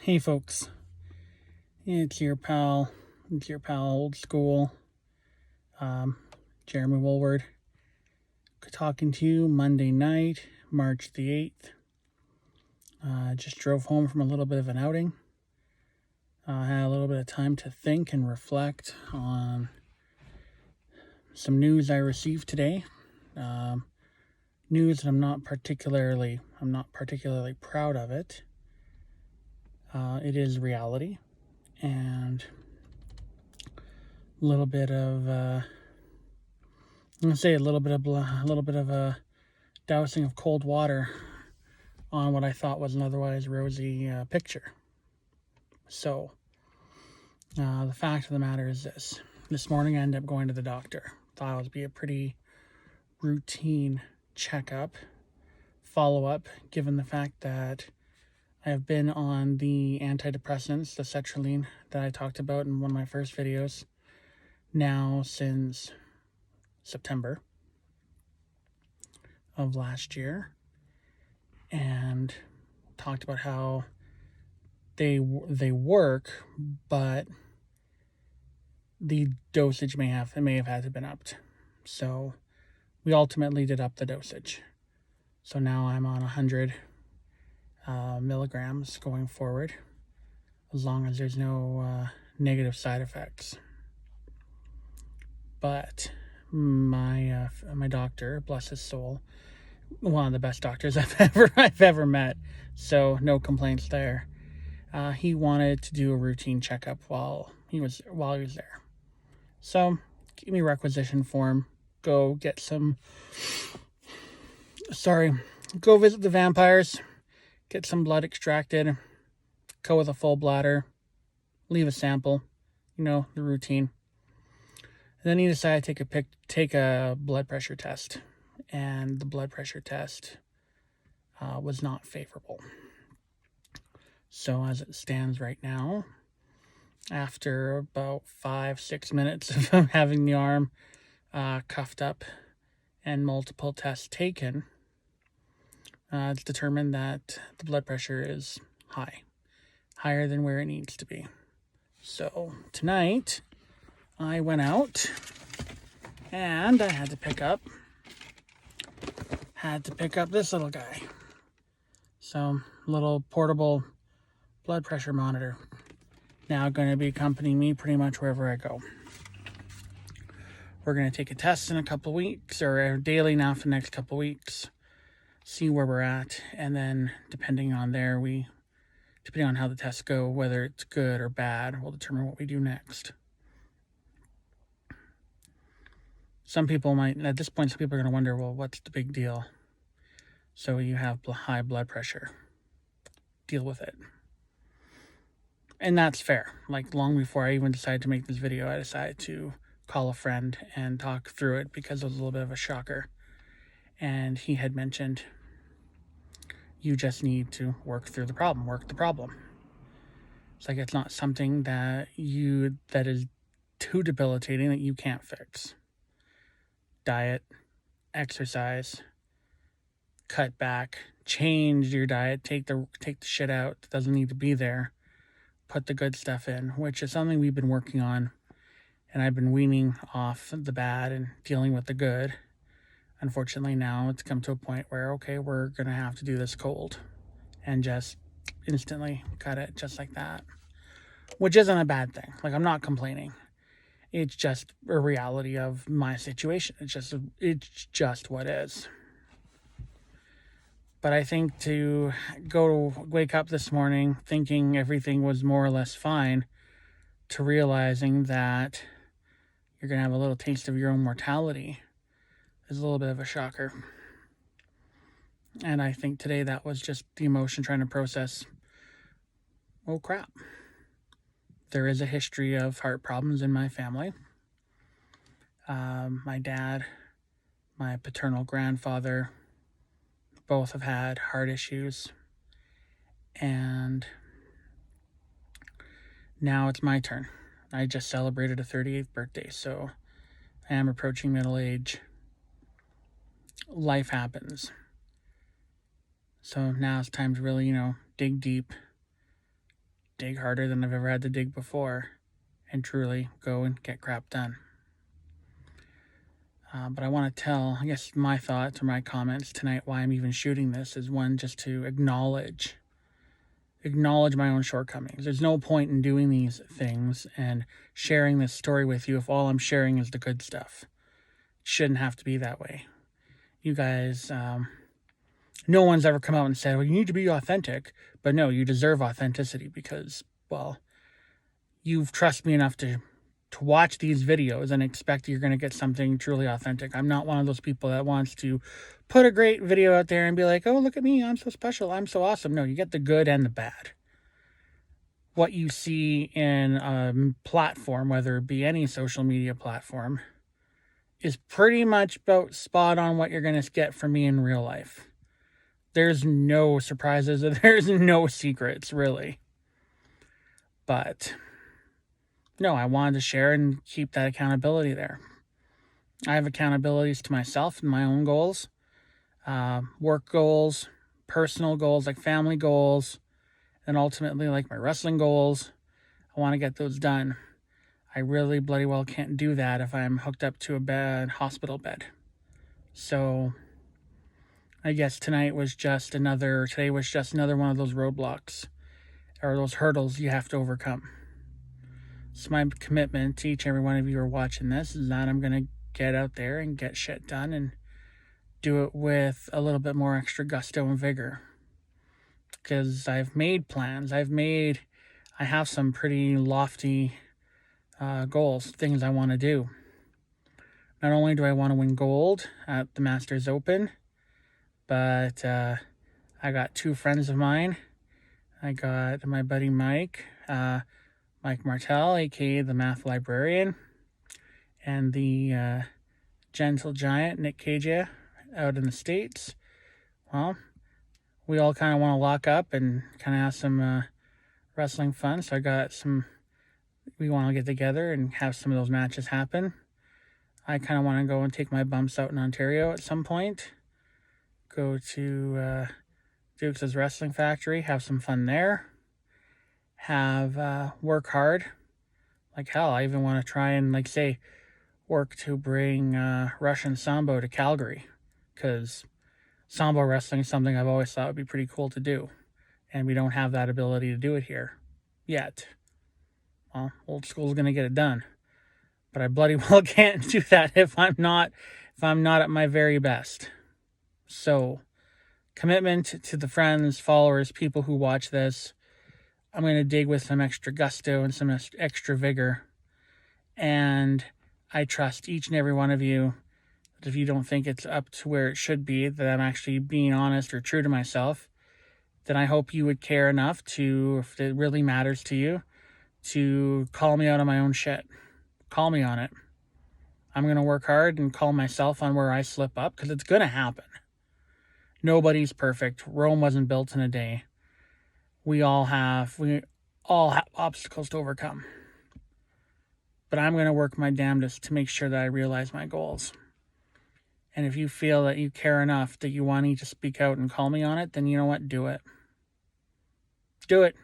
Hey folks, it's your pal old school, Jeremy Woolward, talking to you Monday night, March the 8th. Just drove home from a little bit of an outing. Had a little bit of time to think and reflect on some news I received today. News that I'm not particularly proud of it. It is reality, and a little bit of a dousing of cold water on what I thought was an otherwise rosy picture. So, the fact of the matter is this. This morning I ended up going to the doctor. Thought it would be a pretty routine checkup, follow-up, given the fact that I have been on the antidepressants, the sertraline, that I talked about in one of my first videos, now since September of last year, and talked about how they work, but the dosage may have had to been upped. So we ultimately did up the dosage. So now I'm on 100 milligrams going forward, as long as there's no negative side effects. But my doctor, bless his soul, one of the best doctors I've ever met, so no complaints there. He wanted to do a routine checkup while he was there. So give me requisition form. Go visit the vampires, get some blood extracted, go with a full bladder, leave a sample, the routine. And then he decided to take a blood pressure test, and the blood pressure test was not favorable. So as it stands right now, after about 5-6 minutes of having the arm cuffed up and multiple tests taken, it's determined that the blood pressure is higher than where it needs to be. So tonight I went out and I had to pick up this little guy. So, little portable blood pressure monitor. Now going to be accompanying me pretty much wherever I go. We're going to take a test in a couple weeks, or daily now for the next couple weeks, see where we're at, and then depending on how the tests go, whether it's good or bad, will determine what we do next. At this point, some people are going to wonder, well, what's the big deal? So you have high blood pressure. Deal with it. And that's fair. Like, long before I even decided to make this video, I decided to call a friend and talk through it, because it was a little bit of a shocker. And he had mentioned, you just need to work the problem. It's like, it's not something that is too debilitating that you can't fix. Diet, exercise, cut back, change your diet, take the shit out that doesn't need to be there, put the good stuff in, which is something we've been working on, and I've been weaning off the bad and dealing with the good. Unfortunately, now it's come to a point where, okay, we're going to have to do this cold and just instantly cut it just like that, which isn't a bad thing. Like, I'm not complaining. It's just a reality of my situation. It's just what is. But I think to wake up this morning thinking everything was more or less fine, to realizing that you're going to have a little taste of your own mortality, is a little bit of a shocker. And I think today that was just the emotion trying to process, oh crap. There is a history of heart problems in my family. My dad, my paternal grandfather, both have had heart issues. And now it's my turn. I just celebrated a 38th birthday, so I am approaching middle age. Life happens. So now it's time to really, dig deep, dig harder than I've ever had to dig before and truly go and get crap done. But I want to tell, I guess, my thoughts or my comments tonight, why I'm even shooting this, is one, just to acknowledge my own shortcomings. There's no point in doing these things and sharing this story with you if all I'm sharing is the good stuff. It shouldn't have to be that way. You guys, no one's ever come out and said, well, you need to be authentic. But no, you deserve authenticity because, well, you've trusted me enough to watch these videos and expect you're going to get something truly authentic. I'm not one of those people that wants to put a great video out there and be like, oh, look at me, I'm so special, I'm so awesome. No, you get the good and the bad. What you see in a platform, whether it be any social media platform, is pretty much about spot on what you're going to get from me in real life. There's no surprises, there's no secrets, really. But no, I wanted to share and keep that accountability there. I have accountabilities to myself and my own goals, work goals, personal goals, like family goals, and ultimately like my wrestling goals. I want to get those done. I really bloody well can't do that if I'm hooked up to a hospital bed. So I guess today was just another one of those roadblocks or those hurdles you have to overcome. So my commitment to each and every one of you who are watching this is that I'm going to get out there and get shit done and do it with a little bit more extra gusto and vigor. Because I've made plans. I have some pretty lofty goals, things I want to do. Not only do I want to win gold at the Masters Open, but I got two friends of mine. I got my buddy Mike Martell, aka the math librarian, and the gentle giant Nick Cagia out in the States. Well, we all kind of want to lock up and kind of have some wrestling fun. So we want to get together and have some of those matches happen. I kind of want to go and take my bumps out in Ontario at some point. Go to Duke's Wrestling Factory, have some fun there. Work hard. Like hell, I even want to try and work to bring Russian Sambo to Calgary, because Sambo wrestling is something I've always thought would be pretty cool to do, and we don't have that ability to do it here yet. Well, old school's gonna get it done, but I bloody well can't do that if I'm not at my very best. So, commitment to the friends, followers, people who watch this. I'm going to dig with some extra gusto and some extra vigor. And I trust each and every one of you that if you don't think it's up to where it should be, that I'm actually being honest or true to myself, then I hope you would care enough to, if it really matters to you, to call me out on my own shit. Call me on it. I'm going to work hard and call myself on where I slip up, because it's going to happen. Nobody's perfect. Rome wasn't built in a day. We all have obstacles to overcome. But I'm going to work my damnedest to make sure that I realize my goals. And if you feel that you care enough that you want me to speak out and call me on it, then you know what? Do it. Do it.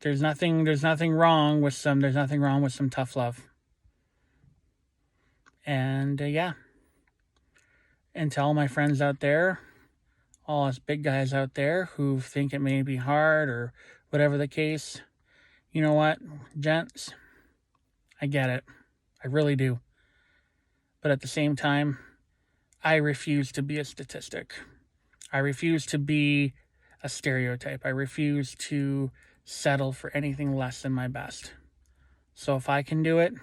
There's nothing wrong with some tough love. And yeah. And to all my friends out there, all us big guys out there who think it may be hard or whatever the case, you know what, gents, I get it. I really do. But at the same time, I refuse to be a statistic. I refuse to be a stereotype. I refuse to settle for anything less than my best. So if I can do it,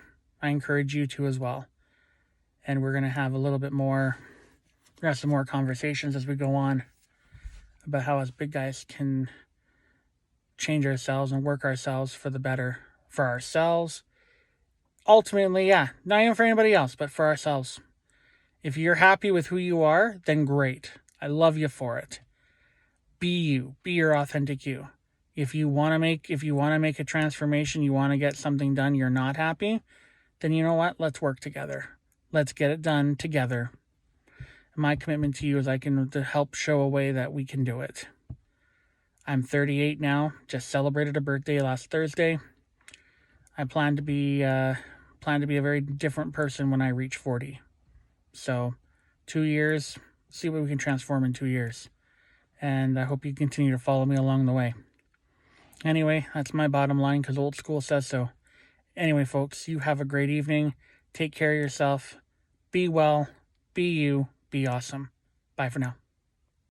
I encourage you to as well. And we're going to have some more conversations as we go on about how us big guys can change ourselves and work ourselves for the better for ourselves. Ultimately, yeah, not even for anybody else, but for ourselves. If you're happy with who you are, then great. I love you for it. Be you. Be your authentic you. If you want to make a transformation, you want to get something done, you're not happy, then you know what? Let's work together. Let's get it done together. My commitment to you is I can help show a way that we can do it. I'm 38 now, just celebrated a birthday last Thursday. I plan to be a very different person when I reach 40. So 2 years, see what we can transform in 2 years. And I hope you continue to follow me along the way. Anyway, that's my bottom line because old school says so. Anyway, folks, you have a great evening. Take care of yourself. Be well. Be you. Be awesome. Bye for now.